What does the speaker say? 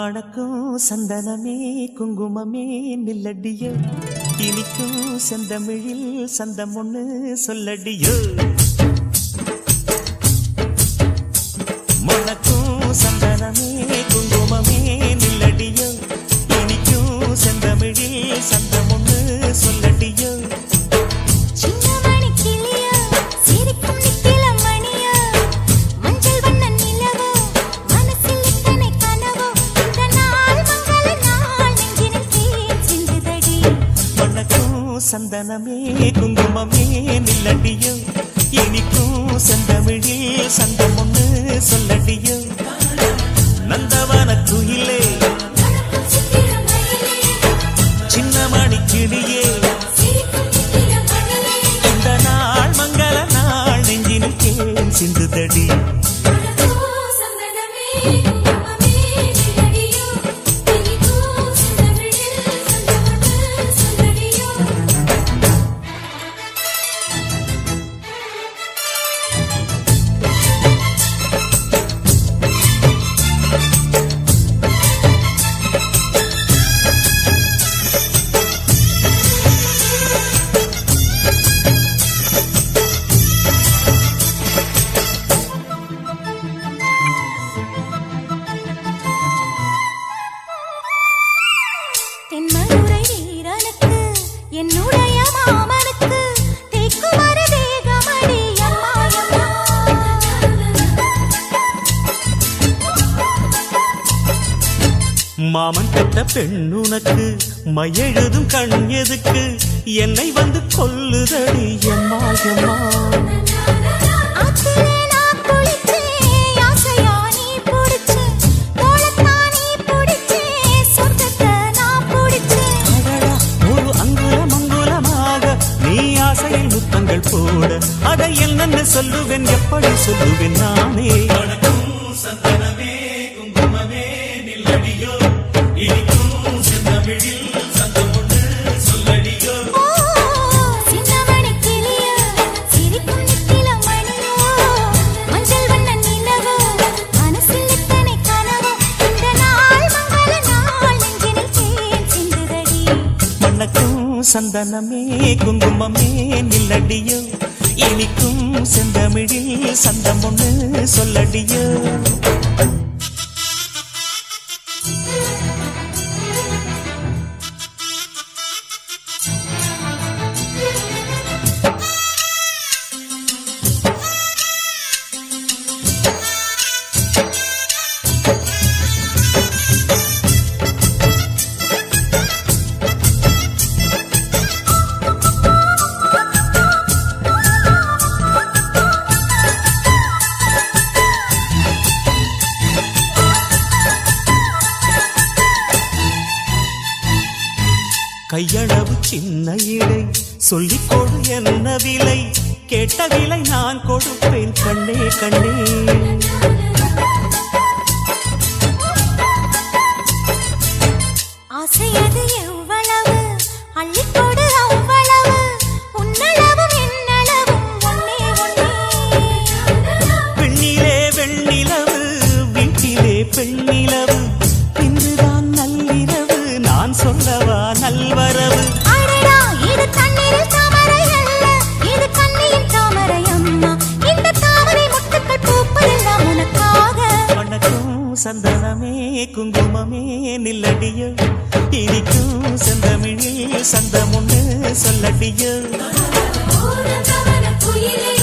மணக்கும் சந்தனமே குங்குமமே நில்லடியோ, இனிக்கும் செந்தமிழில் சந்தம் ஒண்ணு சொல்லடியோ. மணக்கும் சந்தனமே குங்குமமே நில்லடியோ, இனிக்கும் செந்தமிழில் சந்தம் ஒண்ணு சொல்லடியோ. சந்தனமே குங்குமமே நில்லடியோ, இனிக்கும் செந்தமிழில் சந்தம் ஒண்ணு சொல்லடியோ. நந்தவன குயிலே சின்னமணி கிளியே, இந்த நாள் மங்கள நாள் நெஞ்சினில் தேன் சிந்துதடி. என்னுடைய மாமனுக்கு தேக்குமர தேகமடி அம்மாயம்மா. மாமன் பெற்ற பெண்ணுனக்கு மையெழுதும் கண் எதுக்கு, என்னை வந்து கொல்லுதடி எம்மாயம்மா. முத்தங்கள் போட அதை என்னென்ன சொல்லுவேன், எப்படி சொல்லுவேன் நானே. சந்தனமே குங்குமமே நில்லடியோ, இனிக்கும் செந்தமிழில் சந்தம் ஒண்ணு சொல்லடியோ. சின்னமணி கிளியோ சிரிக்கும் நித்தில மணியோ, மஞ்சள் வண்ண நிலவோ மனசில் எத்தனை கனவோ, இந்த நாள் மங்கள நாள் நெஞ்சினில் தேன் சிந்துதடி. மணக்கும் சந்தனமே குங்குமமே நில்லடியோ, இனிக்கும் செந்தமிழில் சந்தம் ஒண்ணு சொல்லடியோ. கையளவு சின்ன இடை சொல்லிக் கொடு என்ன விலை, கேட்ட விலை நான் கொடுப்பேன் கண்ணே கண்ணே. ஆசையது எவ்வளவு அள்ளிக்கொடு அவ்வளவு, உன்னளவும் என்னளவும் ஒன்னே ஒன்னே. பெண்ணிலே வெண்ணிலவு வீட்டிலே பெண்ணிலவு, இன்றுதான் நள்ளிரவு நான் சொல்லவா நல்வரவு. அடடா இது தண்ணீரில் தாமரை அல்ல, இது கண்ணியின் தாமரை அம்மா. இந்த தாமரை முட்டுக்கள் பூப்பதெல்லாம் உனக்காக. வணக்கம் சந்தனமே குங்குமமே நில்லடியோ, இனிக்கும் செந்தமிழில் சந்தம் ஒண்ணு சொல்லடியோ. குயிலே